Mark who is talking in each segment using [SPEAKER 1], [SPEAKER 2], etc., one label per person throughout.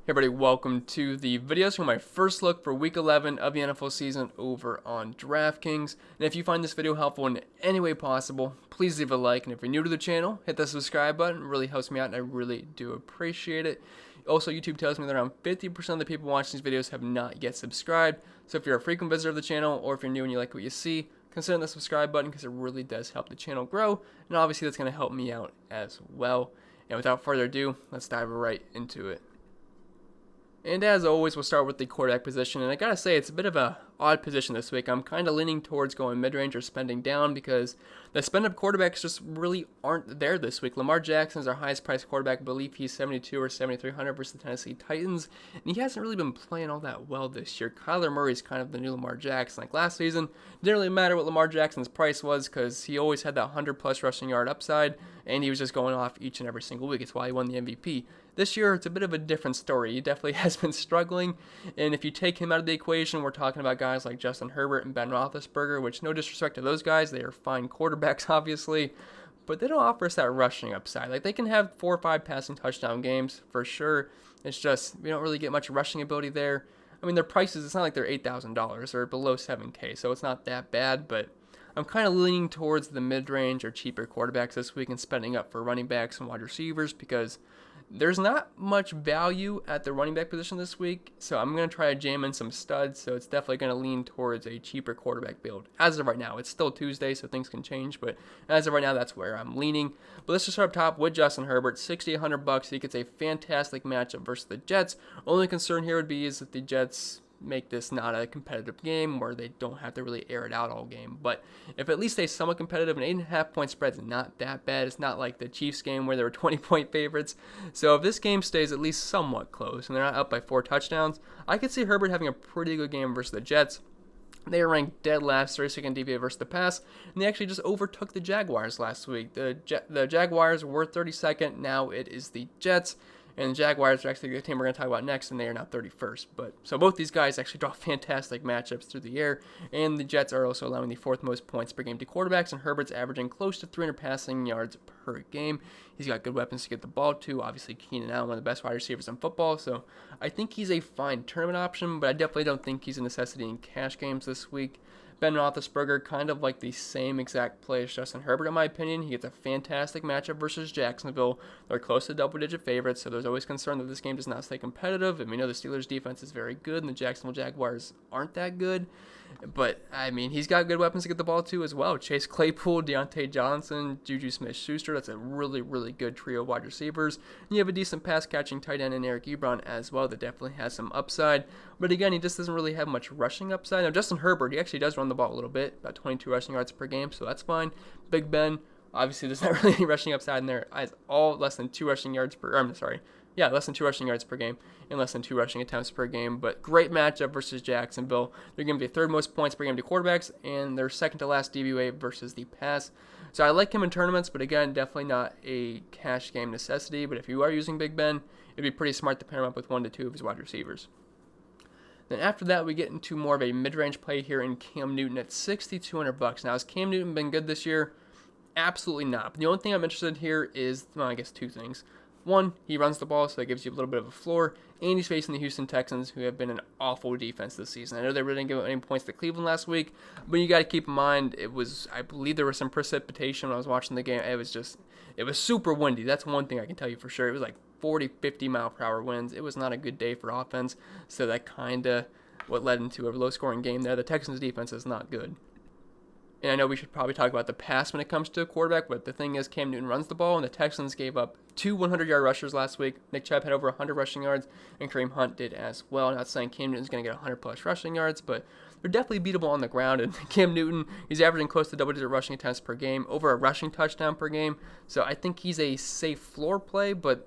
[SPEAKER 1] Hey everybody, welcome to the videos for my first look for week 11 of the NFL season over on Draftkings. And if you find this video helpful in any way possible, please leave a like. And if you're new to the channel, hit the subscribe button. It really helps me out and I really do appreciate it. Also, YouTube tells me that around 50% of the people watching these videos have not yet subscribed. So if you're a frequent visitor of the channel or if you're new and you like what you see, consider the subscribe button because it really does help the channel grow. And obviously that's going to help me out as well. And without further ado, let's dive right into it. And as always, we'll start with the quarterback position, and I gotta say, it's a bit of a odd position this week. I'm kind of leaning towards going mid-range or spending down because the spend-up quarterbacks just really aren't there this week. Lamar Jackson is our highest-priced quarterback. I believe he's 72 or 7,300 versus the Tennessee Titans, and he hasn't really been playing all that well this year. Kyler Murray is kind of the new Lamar Jackson. Like last season, didn't really matter what Lamar Jackson's price was because he always had that 100-plus rushing yard upside, and he was just going off each and every single week. It's why he won the MVP. This year, it's a bit of a different story. He definitely has been struggling, and if you take him out of the equation, we're talking about guys like Justin Herbert and Ben Roethlisberger, which no disrespect to those guys, they are fine quarterbacks, obviously, but they don't offer us that rushing upside. Like, they can have 4 or 5 passing touchdown games, for sure. It's just, we don't really get much rushing ability there. I mean, their prices, it's not like they're $8,000 or below $7K, so it's not that bad, but I'm kind of leaning towards the mid-range or cheaper quarterbacks this week and spending up for running backs and wide receivers because there's not much value at the running back position this week, so I'm going to try to jam in some studs, so it's definitely going to lean towards a cheaper quarterback build. As of right now, it's still Tuesday, so things can change, but as of right now, that's where I'm leaning. But let's just start up top with Justin Herbert, $6,800. He gets a fantastic matchup versus the Jets. Only concern here would be is that the Jets make this not a competitive game where they don't have to really air it out all game. But if at least they somewhat competitive, an 8.5 point spread is not that bad. It's not like the Chiefs game where they were 20-point favorites. So if this game stays at least somewhat close and they're not up by 4 touchdowns, I could see Herbert having a pretty good game versus the Jets. They are ranked dead last, 32nd DVA versus the pass, and they actually just overtook the Jaguars last week. The Jaguars were 32nd, now it is the Jets. And the Jaguars are actually the team we're going to talk about next, and they are now 31st. So both these guys actually draw fantastic matchups through the air, and the Jets are also allowing the 4th most points per game to quarterbacks, and Herbert's averaging close to 300 passing yards per game. He's got good weapons to get the ball to. Obviously, Keenan Island, one of the best wide receivers in football, so I think he's a fine tournament option, but I definitely don't think he's a necessity in cash games this week. Ben Roethlisberger, kind of like the same exact play as Justin Herbert, in my opinion. He gets a fantastic matchup versus Jacksonville. They're close to double-digit favorites, so there's always concern that this game does not stay competitive. And we know the Steelers' defense is very good, and the Jacksonville Jaguars aren't that good. But, I mean, he's got good weapons to get the ball to as well. Chase Claypool, Deontay Johnson, Juju Smith-Schuster. That's a really, really good trio of wide receivers. And you have a decent pass-catching tight end in Eric Ebron as well that definitely has some upside. But, again, he just doesn't really have much rushing upside. Now, Justin Herbert, he actually does run the ball a little bit, about 22 rushing yards per game, so that's fine. Big Ben, obviously, there's not really any rushing upside in there. It's all less than 2 rushing yards per, less than 2 rushing yards per game and less than 2 rushing attempts per game. But great matchup versus Jacksonville. They're going to be 3rd most points per game to quarterbacks, and they're 2nd to last DVOA versus the pass. So I like him in tournaments, but again, definitely not a cash game necessity. But if you are using Big Ben, it'd be pretty smart to pair him up with 1 to 2 of his wide receivers. Then after that, we get into more of a mid-range play here in Cam Newton at $6,200. Now, has Cam Newton been good this year? Absolutely not. But the only thing I'm interested in here is, well, I guess 2 things. 1, he runs the ball, so that gives you a little bit of a floor, and he's facing the Houston Texans, who have been an awful defense this season. I know they really didn't give up any points to Cleveland last week, but you got to keep in mind, I believe there was some precipitation when I was watching the game. It was super windy. That's one thing I can tell you for sure. It was like 40, 50 mile per hour winds. It was not a good day for offense, so that kind of what led into a low-scoring game there. The Texans defense is not good. And I know we should probably talk about the pass when it comes to a quarterback, but the thing is Cam Newton runs the ball, and the Texans gave up 2 100-yard rushers last week. Nick Chubb had over 100 rushing yards, and Kareem Hunt did as well. I'm not saying Cam Newton's going to get 100-plus rushing yards, but they're definitely beatable on the ground. And Cam Newton, he's averaging close to double-digit rushing attempts per game, over a rushing touchdown per game. So I think he's a safe floor play, but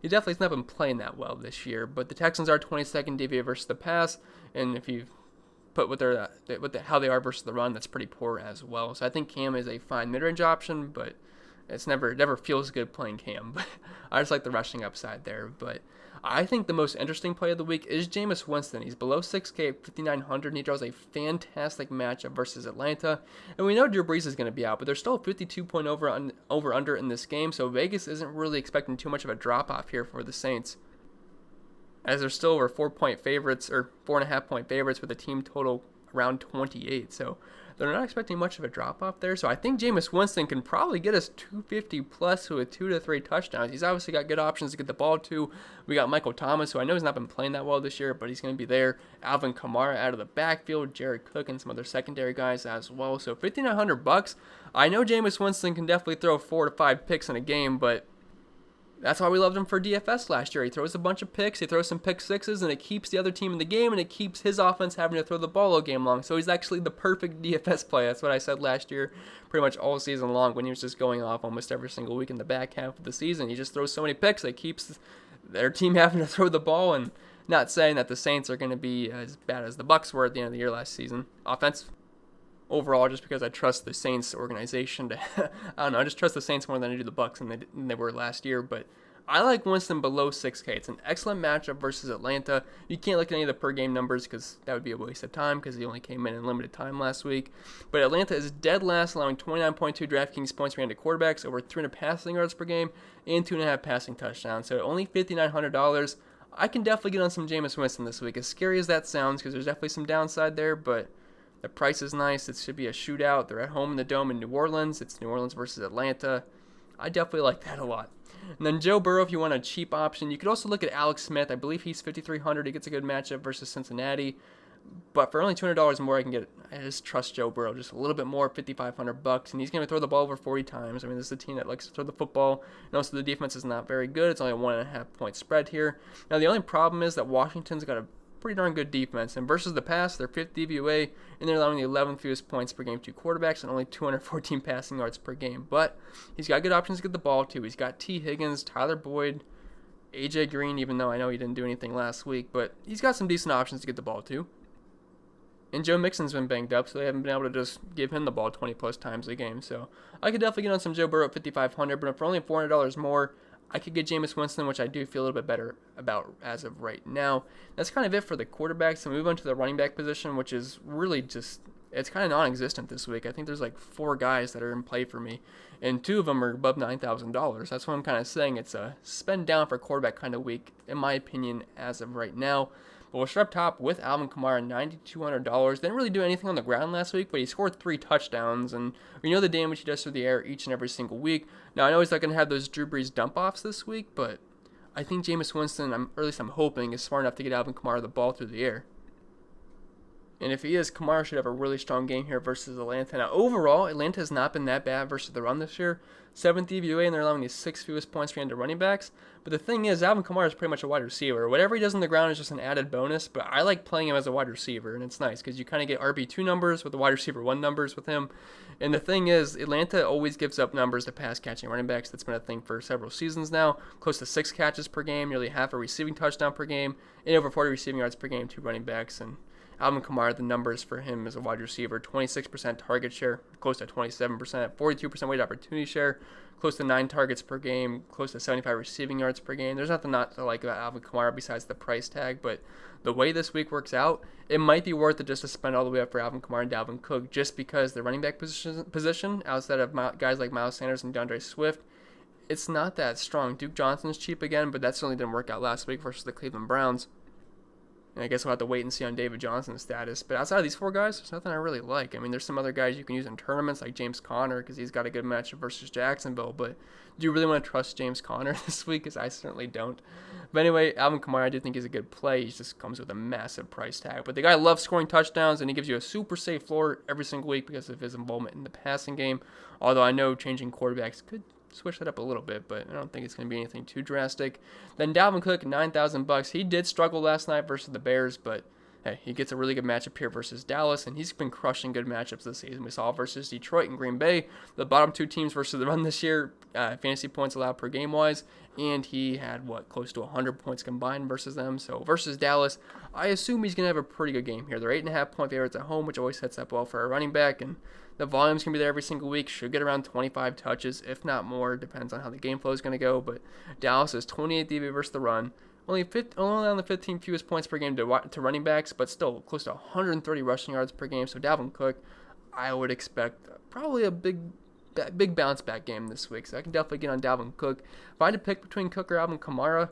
[SPEAKER 1] he definitely has not been playing that well this year. But the Texans are 22nd DVA versus the pass, and if you put how they are versus the run, that's pretty poor as well. So I think Cam is a fine mid-range option, but it's never feels good playing Cam. But I just like the rushing upside there. But I think the most interesting play of the week is Jameis Winston. He's below 6K at 5,900, and he draws a fantastic matchup versus Atlanta. And we know Drew Brees is going to be out, but there's still a 52-point over-under in this game, so Vegas isn't really expecting too much of a drop-off here for the Saints. as they're still over 4-point favorites, or 4.5-point favorites, with a team total around 28. So they're not expecting much of a drop-off there. So I think Jameis Winston can probably get us 250 plus with 2 to 3 touchdowns. He's obviously got good options to get the ball to. We got Michael Thomas, who I know has not been playing that well this year, but he's going to be there. Alvin Kumar out of the backfield, Jared Cook, and some other secondary guys as well. So $5,900. I know Jameis Winston can definitely throw 4 to 5 picks in a game, but that's why we loved him for DFS last year. He throws a bunch of picks, he throws some pick sixes, and it keeps the other team in the game, and it keeps his offense having to throw the ball all game long. So he's actually the perfect DFS play. That's what I said last year, pretty much all season long, when he was just going off almost every single week in the back half of the season. He just throws so many picks that keeps their team having to throw the ball. And not saying that the Saints are going to be as bad as the Bucs were at the end of the year last season, offense overall, just because I trust the Saints organization to, I don't know, I just trust the Saints more than I do the Bucs than they were last year. But I like Winston below 6K. It's an excellent matchup versus Atlanta. You can't look at any of the per game numbers because that would be a waste of time, because he only came in limited time last week. But Atlanta is dead last, allowing 29.2 DraftKings points per game to quarterbacks, over 300 passing yards per game, and 2.5 passing touchdowns. So only $5,900. I can definitely get on some Jameis Winston this week, as scary as that sounds, because there's definitely some downside there, but the price is nice. It should be a shootout. They're at home in the Dome in New Orleans. It's New Orleans versus Atlanta. I definitely like that a lot. And then Joe Burrow, if you want a cheap option. You could also look at Alex Smith. I believe he's $5,300. He gets a good matchup versus Cincinnati. But for only $200 more, I just trust Joe Burrow just a little bit more, $5,500, and he's going to throw the ball over 40 times. I mean, this is a team that likes to throw the football, and also the defense is not very good. It's only a 1.5-point spread here. Now, the only problem is that Washington's got a pretty darn good defense, and versus the pass, they're 5th DVOA, and they're allowing the 11th fewest points per game to quarterbacks and only 214 passing yards per game. But he's got good options to get the ball to. He's got T. Higgins, Tyler Boyd, AJ Green, even though I know he didn't do anything last week, but he's got some decent options to get the ball to. And Joe Mixon's been banged up, so they haven't been able to just give him the ball 20-plus times a game. So I could definitely get on some Joe Burrow at $5,500, but for only $400 more, I could get Jameis Winston, which I do feel a little bit better about as of right now. That's kind of it for the quarterbacks. So move on to the running back position, which is really just, it's kind of non-existent this week. I think there's like 4 guys that are in play for me, and 2 of them are above $9,000. That's what I'm kind of saying. It's a spend down for quarterback kind of week, in my opinion, as of right now. But we'll start up top with Alvin Kumar at $9,200. Didn't really do anything on the ground last week, but he scored 3 touchdowns, and we know the damage he does through the air each and every single week. Now, I know he's not going to have those Drew Brees dump-offs this week, but I think Jameis Winston, or at least I'm hoping, is smart enough to get Alvin Kamara the ball through the air. And if he is, Kamara should have a really strong game here versus Atlanta. Now, overall, Atlanta has not been that bad versus the run this year. 7th DVOA, and they're allowing the 6th fewest points per game to running backs. But the thing is, Alvin Kamara is pretty much a wide receiver. Whatever he does on the ground is just an added bonus, but I like playing him as a wide receiver, and it's nice because you kind of get RB2 numbers with the wide receiver 1 numbers with him. And the thing is, Atlanta always gives up numbers to pass-catching running backs. That's been a thing for several seasons now. Close to 6 catches per game, nearly half a receiving touchdown per game, and over 40 receiving yards per game to running backs. And Alvin Kamara, the numbers for him as a wide receiver: 26% target share, close to 27%, 42% weighted opportunity share, close to 9 targets per game, close to 75 receiving yards per game. There's nothing not to like about Alvin Kamara besides the price tag, but the way this week works out, it might be worth it just to spend all the way up for Alvin Kamara and Dalvin Cook, just because the running back position outside of guys like Miles Sanders and DeAndre Swift, it's not that strong. Duke Johnson's cheap again, but that certainly didn't work out last week versus the Cleveland Browns. And I guess we'll have to wait and see on David Johnson's status. But outside of these 4 guys, there's nothing I really like. I mean, there's some other guys you can use in tournaments, like James Conner, because he's got a good matchup versus Jacksonville. But do you really want to trust James Conner this week? Because I certainly don't. But anyway, Alvin Kamara, I do think he's a good play. He just comes with a massive price tag. But the guy loves scoring touchdowns, and he gives you a super safe floor every single week because of his involvement in the passing game. Although I know changing quarterbacks could switch that up a little bit, but I don't think it's going to be anything too drastic. Then Dalvin Cook, $9,000. He did struggle last night versus the Bears, but hey, he gets a really good matchup here versus Dallas, and he's been crushing good matchups this season. We saw versus Detroit and Green Bay, the bottom 2 teams versus the run this year, fantasy points allowed per game wise, and he had close to 100 points combined versus them. So versus Dallas, I assume he's going to have a pretty good game here. They're 8.5-point favorites at home, which always sets up well for a running back, and the volume's going to be there every single week. Should get around 25 touches, if not more. Depends on how the game flow is going to go. But Dallas is 28 DB versus the run. Only on the 15 fewest points per game to running backs, but still close to 130 rushing yards per game. So Dalvin Cook, I would expect probably a big bounce back game this week. So I can definitely get on Dalvin Cook. If I had to pick between Cook or Alvin Kamara,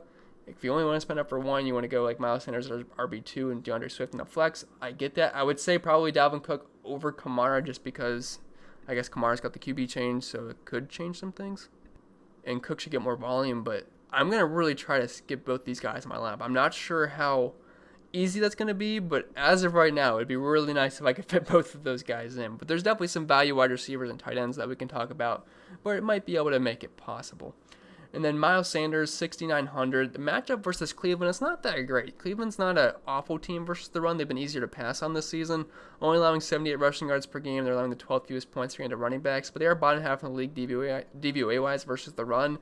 [SPEAKER 1] If you only want to spend up for one, you want to go like Miles Sanders or RB2 and DeAndre Swift in the flex. I get that. I would say probably Dalvin Cook over Kamara just because I guess Kamara's got the QB change, so it could change some things. And Cook should get more volume, but I'm going to really try to skip both these guys in my lineup. I'm not sure how easy that's going to be, but as of right now, it'd be really nice if I could fit both of those guys in. But there's definitely some value wide receivers and tight ends that we can talk about, but it might be able to make it possible. And then Miles Sanders, 6,900. The matchup versus Cleveland, it's not that great. Cleveland's not an awful team versus the run. They've been easier to pass on this season, only allowing 78 rushing yards per game. They're allowing the 12th fewest points per game to running backs, but they are bottom half in the league DVOA-wise versus the run.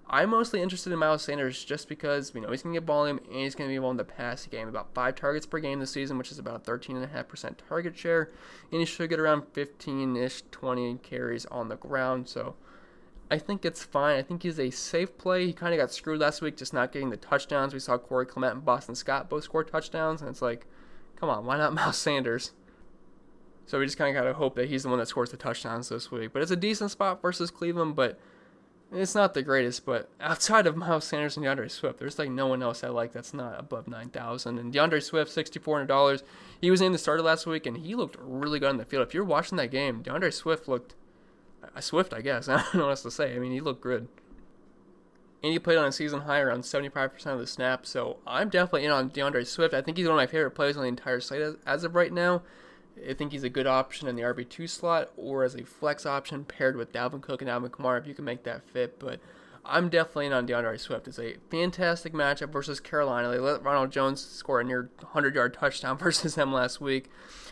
[SPEAKER 1] I'm mostly interested in Miles Sanders just because we know he's going to get volume and he's going to be able to pass the game. About 5 targets per game this season, which is about a 13.5% target share. And he should get around 15-ish, 20 carries on the ground. So I think it's fine. I think he's a safe play. He kind of got screwed last week just not getting the touchdowns. We saw Corey Clement and Boston Scott both score touchdowns. And it's like, come on, why not Miles Sanders? So we just kind of got to hope that he's the one that scores the touchdowns this week. But it's a decent spot versus Cleveland, but it's not the greatest. But outside of Miles Sanders and DeAndre Swift, there's like no one else I like that's not above $9,000. And DeAndre Swift, $6,400. He was in the starter last week, and he looked really good on the field. If you're watching that game, DeAndre Swift looked Swift, I guess. I don't know what else to say. I mean, he looked good. And he played on a season high around 75% of the snaps. So I'm definitely in on DeAndre Swift. I think he's one of my favorite players on the entire slate as of right now. I think he's a good option in the RB2 slot or as a flex option paired with Dalvin Cook and Alvin Kumar if you can make that fit. But I'm definitely in on DeAndre Swift. It's a fantastic matchup versus Carolina. They let Ronald Jones score a near 100-yard touchdown versus them last week.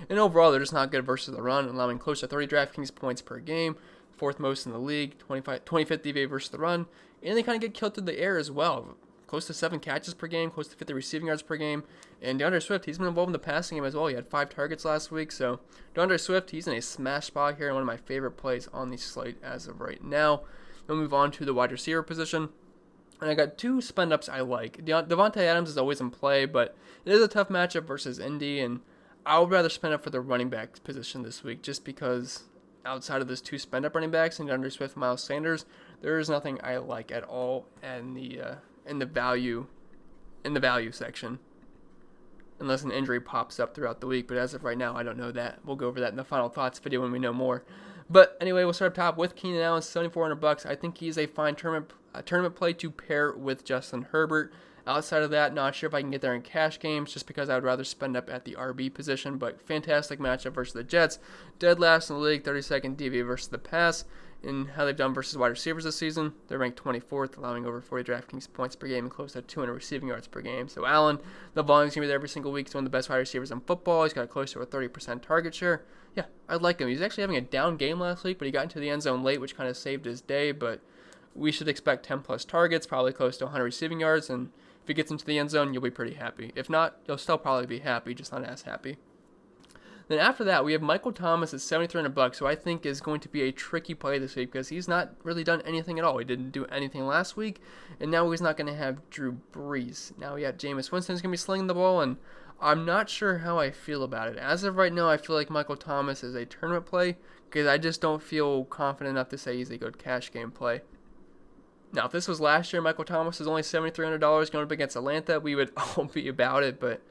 [SPEAKER 1] And overall, they're just not good versus the run, allowing close to 30 Draftkings points per game, 4th most in the league, 25th DVA versus the run. And they kind of get killed through the air as well. Close to 7 catches per game, close to 50 receiving yards per game. And DeAndre Swift, he's been involved in the passing game as well. He had 5 targets last week. So DeAndre Swift, he's in a smash spot here and one of my favorite plays on the slate as of right now. We'll move on to the wide receiver position. And I got 2 spend-ups I like. Devontae Adams is always in play, but it is a tough matchup versus Indy. And I would rather spend up for the running back position this week just because outside of those 2 spend-up running backs and DeAndre Swift, Miles Sanders, there is nothing I like at all in the value section, unless an injury pops up throughout the week. But as of right now, I don't know that. We'll go over that in the final thoughts video when we know more. But anyway, we'll start up top with Keenan Island, $7,400. I think he's a fine tournament play to pair with Justin Herbert. Outside of that, not sure if I can get there in cash games just because I would rather spend up at the RB position. But fantastic matchup versus the Jets. Dead last in the league, 32nd DVA versus the pass. In how they've done versus wide receivers this season, they're ranked 24th, allowing over 40 DraftKings points per game and close to 200 receiving yards per game. So Allen, the volume's going to be there every single week. He's one of the best wide receivers in football. He's got close to a 30% target share. Yeah, I like him. He's actually having a down game last week, but he got into the end zone late, which kind of saved his day. But we should expect 10-plus targets, probably close to 100 receiving yards. And if he gets into the end zone, you'll be pretty happy. If not, you'll still probably be happy, just not as happy. Then after that, we have Michael Thomas at $7,300, who I think is going to be a tricky play this week because he's not really done anything at all. He didn't do anything last week, and now he's not going to have Drew Brees. Now we have Jameis Winston who's going to be slinging the ball, and I'm not sure how I feel about it. As of right now, I feel like Michael Thomas is a tournament play because I just don't feel confident enough to say he's a good cash game play. Now, if this was last year, Michael Thomas is only $7,300 going up against Atlanta, we would all be about it, but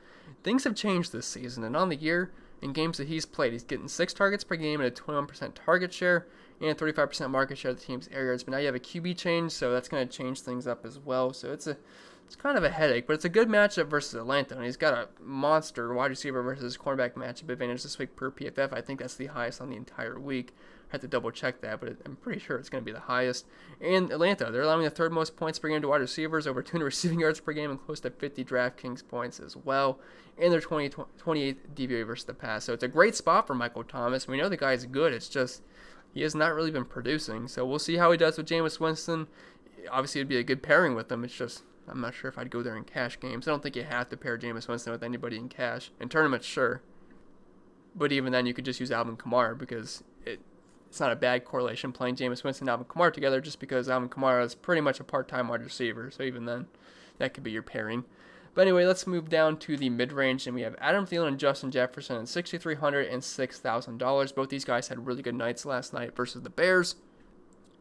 [SPEAKER 1] things have changed this season, and on the year, in games that he's played, he's getting 6 targets per game and a 21% target share and 35% market share of the team's air yards. But now you have a QB change, so that's going to change things up as well. So it's kind of a headache, but it's a good matchup versus Atlanta. And he's got a monster wide receiver versus cornerback matchup advantage this week per PFF. I think that's the highest on the entire week. I have to double check that, but I'm pretty sure it's going to be the highest. And Atlanta, they're allowing the 3rd most points per game to wide receivers, over 200 receiving yards per game, and close to 50 DraftKings points as well. And they're 28th DVA versus the pass. So it's a great spot for Michael Thomas. We know the guy's good. It's just he has not really been producing. So we'll see how he does with Jameis Winston. Obviously, it'd be a good pairing with him. It's just I'm not sure if I'd go there in cash games. I don't think you have to pair Jameis Winston with anybody in cash. In tournaments, sure. But even then, you could just use Alvin Kumar because it's not a bad correlation playing Jameis Winston and Alvin Kumar together just because Alvin Kumar is pretty much a part-time wide receiver. So even then, that could be your pairing. But anyway, let's move down to the mid-range, and we have Adam Thielen and Justin Jefferson at $6,300 and $6,000. Both these guys had really good nights last night versus the Bears,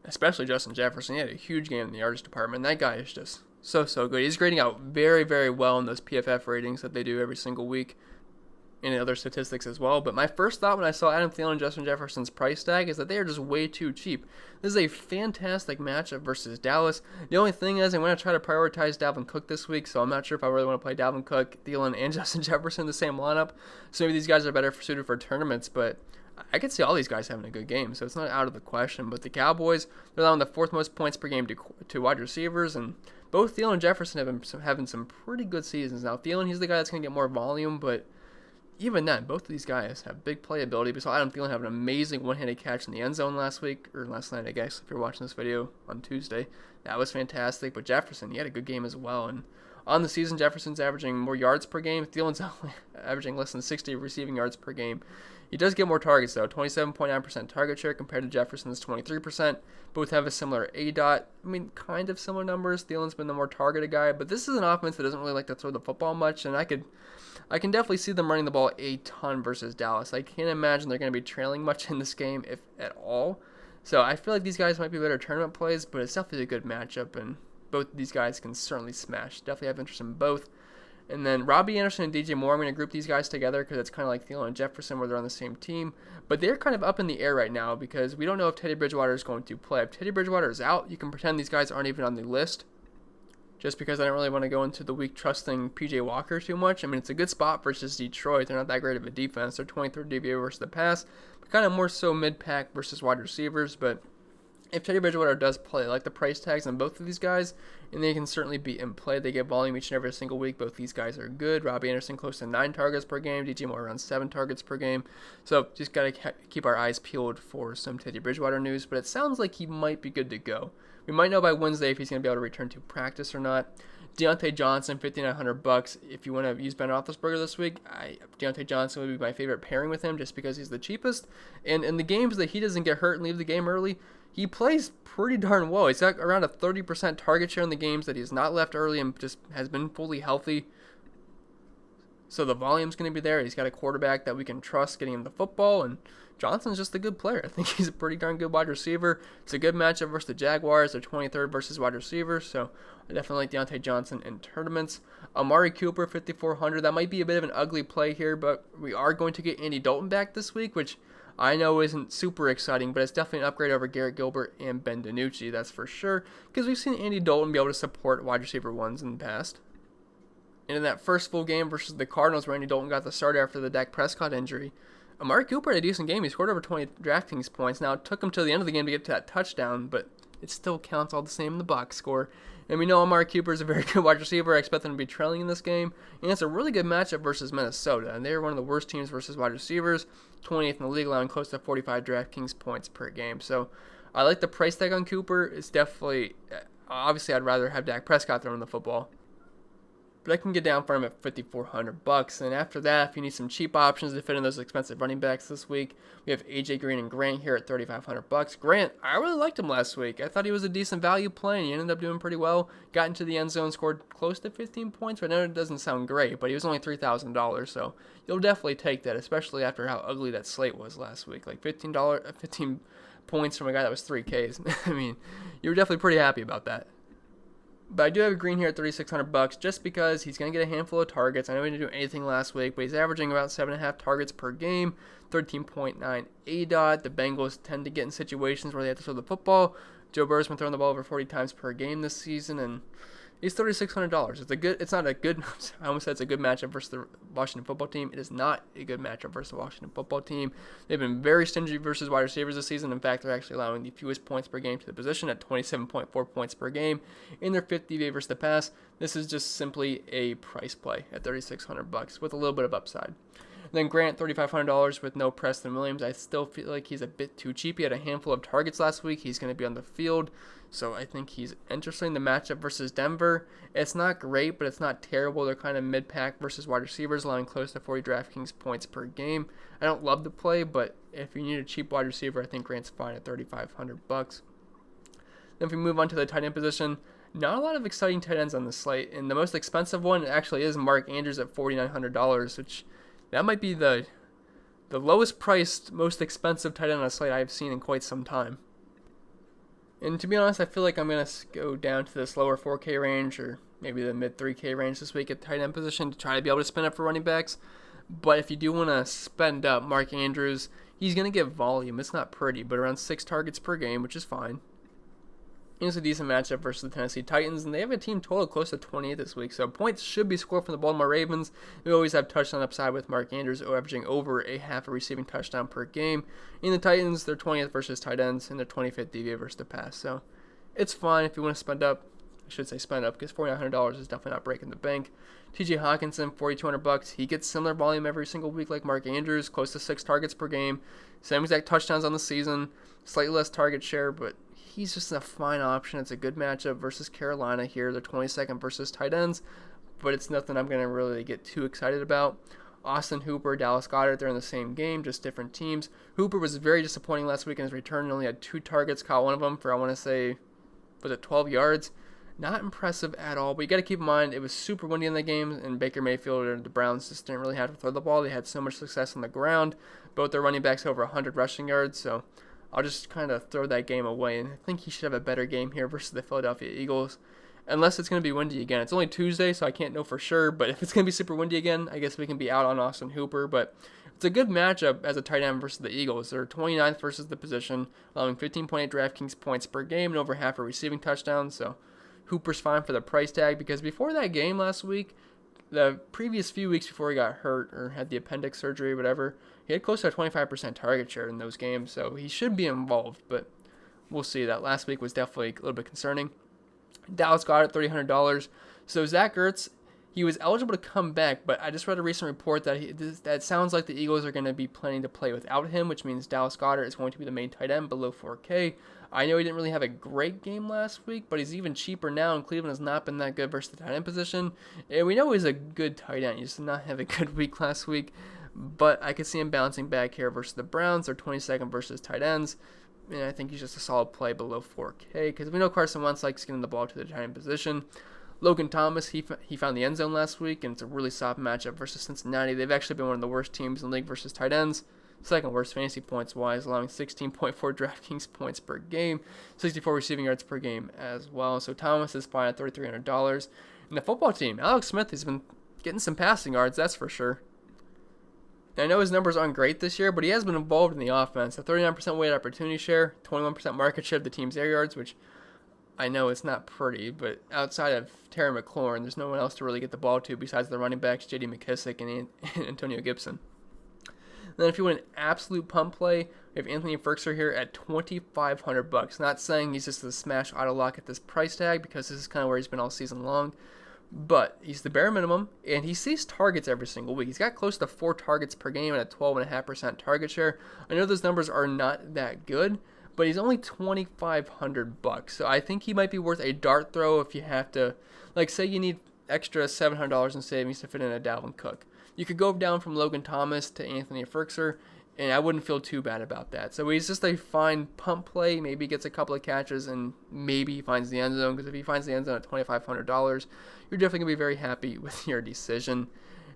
[SPEAKER 1] especially Justin Jefferson. He had a huge game in the yardage department. That guy is just So good. He's grading out very, very well in those PFF ratings that they do every single week, and other statistics as well. But my first thought when I saw Adam Thielen and Justin Jefferson's price tag is that they are just way too cheap. This is a fantastic matchup versus Dallas. The only thing is, I'm going to try to prioritize Dalvin Cook this week, so I'm not sure if I really want to play Dalvin Cook, Thielen, and Justin Jefferson in the same lineup. So maybe these guys are better suited for tournaments, but I could see all these guys having a good game, so it's not out of the question. But the Cowboys, they're allowing the fourth most points per game to wide receivers, and both Thielen and Jefferson have been having some pretty good seasons. Now, Thielen, he's the guy that's going to get more volume, but even then, both of these guys have big playability. We saw Adam Thielen have an amazing one-handed catch in the end zone last week, or last night, I guess, if you're watching this video on Tuesday. That was fantastic. But Jefferson, he had a good game as well. And on the season, Jefferson's averaging more yards per game. Thielen's only averaging less than 60 receiving yards per game. He does get more targets, though. 27.9% target share compared to Jefferson's 23%. Both have a similar ADOT. I mean, kind of similar numbers. Thielen's been the more targeted guy. But this is an offense that doesn't really like to throw the football much. And I can definitely see them running the ball a ton versus Dallas. I can't imagine they're going to be trailing much in this game, if at all. So I feel like these guys might be better tournament plays, but it's definitely a good matchup. And both of these guys can certainly smash. Definitely have interest in both. And then Robbie Anderson and DJ Moore, I'm going to group these guys together because it's kind of like Thielen and Jefferson where they're on the same team. But they're kind of up in the air right now because we don't know if Teddy Bridgewater is going to play. If Teddy Bridgewater is out, you can pretend these guys aren't even on the list. Just because I don't really want to go into the week trusting P.J. Walker too much. I mean, it's a good spot versus Detroit. They're not that great of a defense. They're 23rd DVA versus the pass, but kind of more so mid-pack versus wide receivers. But if Teddy Bridgewater does play, I like the price tags on both of these guys, and they can certainly be in play. They get volume each and every single week. Both these guys are good. Robbie Anderson close to 9 targets per game. DJ Moore around 7 targets per game. So just got to keep our eyes peeled for some Teddy Bridgewater news. But it sounds like he might be good to go. We might know by Wednesday if he's going to be able to return to practice or not. Deontay Johnson, $5,900. If you want to use Ben Roethlisberger this week, Deontay Johnson would be my favorite pairing with him just because he's the cheapest. And in the games that he doesn't get hurt and leave the game early, he plays pretty darn well. He's got around a 30% target share in the games that he's not left early and just has been fully healthy. So the volume's going to be there. He's got a quarterback that we can trust getting him the football, and Johnson's just a good player. I think he's a pretty darn good wide receiver. It's a good matchup versus the Jaguars. They're 23rd versus wide receivers, so I definitely like Deontay Johnson in tournaments. Amari Cooper, $5,400. That might be a bit of an ugly play here, but we are going to get Andy Dalton back this week, which I know isn't super exciting, but it's definitely an upgrade over Garrett Gilbert and Ben DiNucci, that's for sure, because we've seen Andy Dalton be able to support wide receiver ones in the past. And in that first full game versus the Cardinals, where Andy Dalton got the start after the Dak Prescott injury, Amari Cooper had a decent game. He scored over 20 Draftkings points. Now, it took him to the end of the game to get to that touchdown, but it still counts all the same in the box score. And we know Amari Cooper is a very good wide receiver. I expect them to be trailing in this game. And it's a really good matchup versus Minnesota. And they're one of the worst teams versus wide receivers, 28th in the league, allowing close to 45 Draftkings points per game. So I like the price tag on Cooper. It's definitely, obviously, I'd rather have Dak Prescott throwing the football. But I can get down for him at $5,400. And after that, if you need some cheap options to fit in those expensive running backs this week, we have AJ Green and Grant here at $3,500. Grant, I really liked him last week. I thought he was a decent value play, and he ended up doing pretty well. Got into the end zone, scored close to 15 points. But I know it doesn't sound great, but he was only $3,000, so you'll definitely take that, especially after how ugly that slate was last week. Like 15 points from a guy that was 3Ks. I mean, you were definitely pretty happy about that. But I do have Green here at $3,600 just because he's going to get a handful of targets. I know he didn't do anything last week, but he's averaging about 7.5 targets per game, 13.9 ADOT. The Bengals tend to get in situations where they have to throw the football. Joe Burrow's been throwing the ball over 40 times per game this season, and he's $3,600. It's not a good, I almost said it's a good matchup versus the Washington football team. It is not a good matchup versus the Washington football team. They've been very stingy versus wide receivers this season. In fact, they're actually allowing the fewest points per game to the position at 27.4 points per game in their 50 VA versus the pass. This is just simply a price play at $3,600 with a little bit of upside. Then Grant, $3,500 with no Preston Williams. I still feel like he's a bit too cheap. He had a handful of targets last week. He's going to be on the field, so I think he's interesting. The matchup versus Denver, it's not great, but it's not terrible. They're kind of mid-pack versus wide receivers, allowing close to 40 DraftKings points per game. I don't love the play, but if you need a cheap wide receiver, I think Grant's fine at $3,500. Then if we move on to the tight end position, not a lot of exciting tight ends on the slate, and the most expensive one actually is Mark Andrews at $4,900, which that might be the lowest priced, most expensive tight end on a slate I've seen in quite some time. And to be honest, I feel like I'm going to go down to this lower 4K range or maybe the mid 3K range this week at tight end position to try to be able to spend up for running backs. But if you do want to spend up, Mark Andrews, he's going to get volume. It's not pretty, but around 6 targets per game, which is fine. It's a decent matchup versus the Tennessee Titans, and they have a team total close to 28 this week, so points should be scored from the Baltimore Ravens. We always have touchdown upside with Mark Andrews averaging over a half a receiving touchdown per game. In the Titans, they're 20th versus tight ends, and they're 25th DVA versus the pass, so it's fine if you want to spend up. I should say spend up because $4,900 is definitely not breaking the bank. TJ Hawkinson, $4,200. He gets similar volume every single week like Mark Andrews, close to 6 targets per game. Same exact touchdowns on the season, slightly less target share, but he's just a fine option. It's a good matchup versus Carolina here. They're 22nd versus tight ends, but it's nothing I'm going to really get too excited about. Austin Hooper, Dallas Goddard, they're in the same game, just different teams. Hooper was very disappointing last week in his return. He only had 2 targets, caught one of them for, I want to say, was it 12 yards? Not impressive at all, but you got to keep in mind it was super windy in the game, and Baker Mayfield and the Browns just didn't really have to throw the ball. They had so much success on the ground. Both their running backs over 100 rushing yards, so I'll just kind of throw that game away, and I think he should have a better game here versus the Philadelphia Eagles, unless it's going to be windy again. It's only Tuesday, so I can't know for sure, but if it's going to be super windy again, I guess we can be out on Austin Hooper, but it's a good matchup as a tight end versus the Eagles. They're 29th versus the position, allowing 15.8 DraftKings points per game and over half a receiving touchdown, so Hooper's fine for the price tag because before that game last week, the previous few weeks before he got hurt or had the appendix surgery or whatever, he had close to a 25% target share in those games, so he should be involved, but we'll see. That last week was definitely a little bit concerning. Dallas Goddard, $3,800. So Zach Ertz, he was eligible to come back, but I just read a recent report that that sounds like the Eagles are going to be planning to play without him, which means Dallas Goddard is going to be the main tight end below 4K. I know he didn't really have a great game last week, but he's even cheaper now, and Cleveland has not been that good versus the tight end position. And we know he's a good tight end. He just did not have a good week last week, but I could see him bouncing back here versus the Browns. They're 22nd versus tight ends, and I think he's just a solid play below 4K because we know Carson Wentz likes getting the ball to the tight end position. Logan Thomas, he found the end zone last week, and it's a really soft matchup versus Cincinnati. They've actually been one of the worst teams in the league versus tight ends. Second worst fantasy points-wise, allowing 16.4 DraftKings points per game, 64 receiving yards per game as well. So Thomas is fine at $3,300. And the football team, Alex Smith has been getting some passing yards, that's for sure. And I know his numbers aren't great this year, but he has been involved in the offense. A 39% weighted opportunity share, 21% market share of the team's air yards, which I know it's not pretty, but outside of Terry McLaurin, there's no one else to really get the ball to besides the running backs, J.D. McKissick and Antonio Gibson. Then if you want an absolute pump play, we have Anthony Firkser here at $2,500. Not saying he's just a smash auto lock at this price tag because this is kind of where he's been all season long, but he's the bare minimum, and he sees targets every single week. He's got close to 4 targets per game and a 12.5% target share. I know those numbers are not that good, but he's only $2,500. So I think he might be worth a dart throw if you have to, like say you need extra $700 in savings to fit in a Dalvin Cook. You could go down from Logan Thomas to Anthony Firkser, and I wouldn't feel too bad about that. So he's just a fine pump play. Maybe he gets a couple of catches, and maybe he finds the end zone, because if he finds the end zone at $2,500, you're definitely going to be very happy with your decision.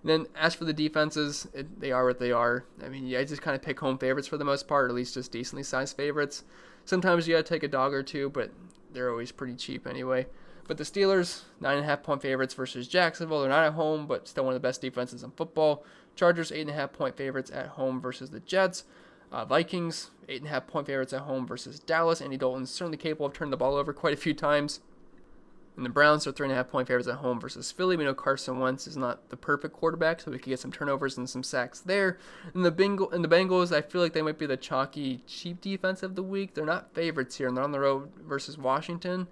[SPEAKER 1] And then as for the defenses, they are what they are. I mean, I just kind of pick home favorites for the most part, or at least just decently sized favorites. Sometimes you got to take a dog or two, but they're always pretty cheap anyway. But the Steelers, 9.5-point favorites versus Jacksonville. They're not at home, but still one of the best defenses in football. Chargers, 8.5-point favorites at home versus the Jets. Vikings, 8.5-point favorites at home versus Dallas. Andy Dalton's certainly capable of turning the ball over quite a few times. And the Browns are 3.5-point favorites at home versus Philly. We know Carson Wentz is not the perfect quarterback, so we could get some turnovers and some sacks there. And the Bengals, I feel like they might be the chalky, cheap defense of the week. They're not favorites here, and they're on the road versus Washington.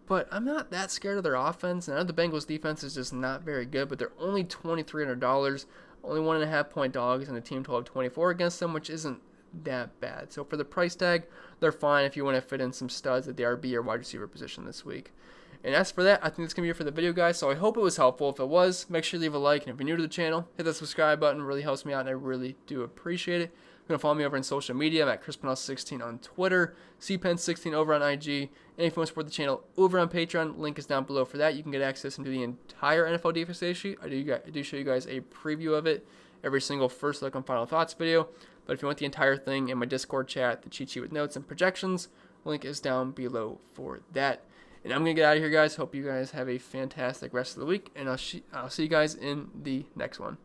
[SPEAKER 1] But I'm not that scared of their offense. And I know the Bengals defense is just not very good, but they're only $2,300, only 1.5-point dogs, and a team total of 24 against them, which isn't that bad. So for the price tag, they're fine if you want to fit in some studs at the RB or wide receiver position this week. And as for that, I think that's going to be it for the video, guys. So I hope it was helpful. If it was, make sure to leave a like. And if you're new to the channel, hit that subscribe button. It really helps me out, and I really do appreciate it. You're going to follow me over on social media. I'm at ChrisPennell16 on Twitter, CPenn16 over on IG. And if you want to support the channel over on Patreon, link is down below for that. You can get access into the entire NFL DFS data sheet. I do show you guys a preview of it, every single first look on final thoughts video. But if you want the entire thing in my Discord chat, the cheat sheet with notes and projections, Link is down below for that. And I'm going to get out of here, guys. Hope you guys have a fantastic rest of the week, and I'll see you guys in the next one.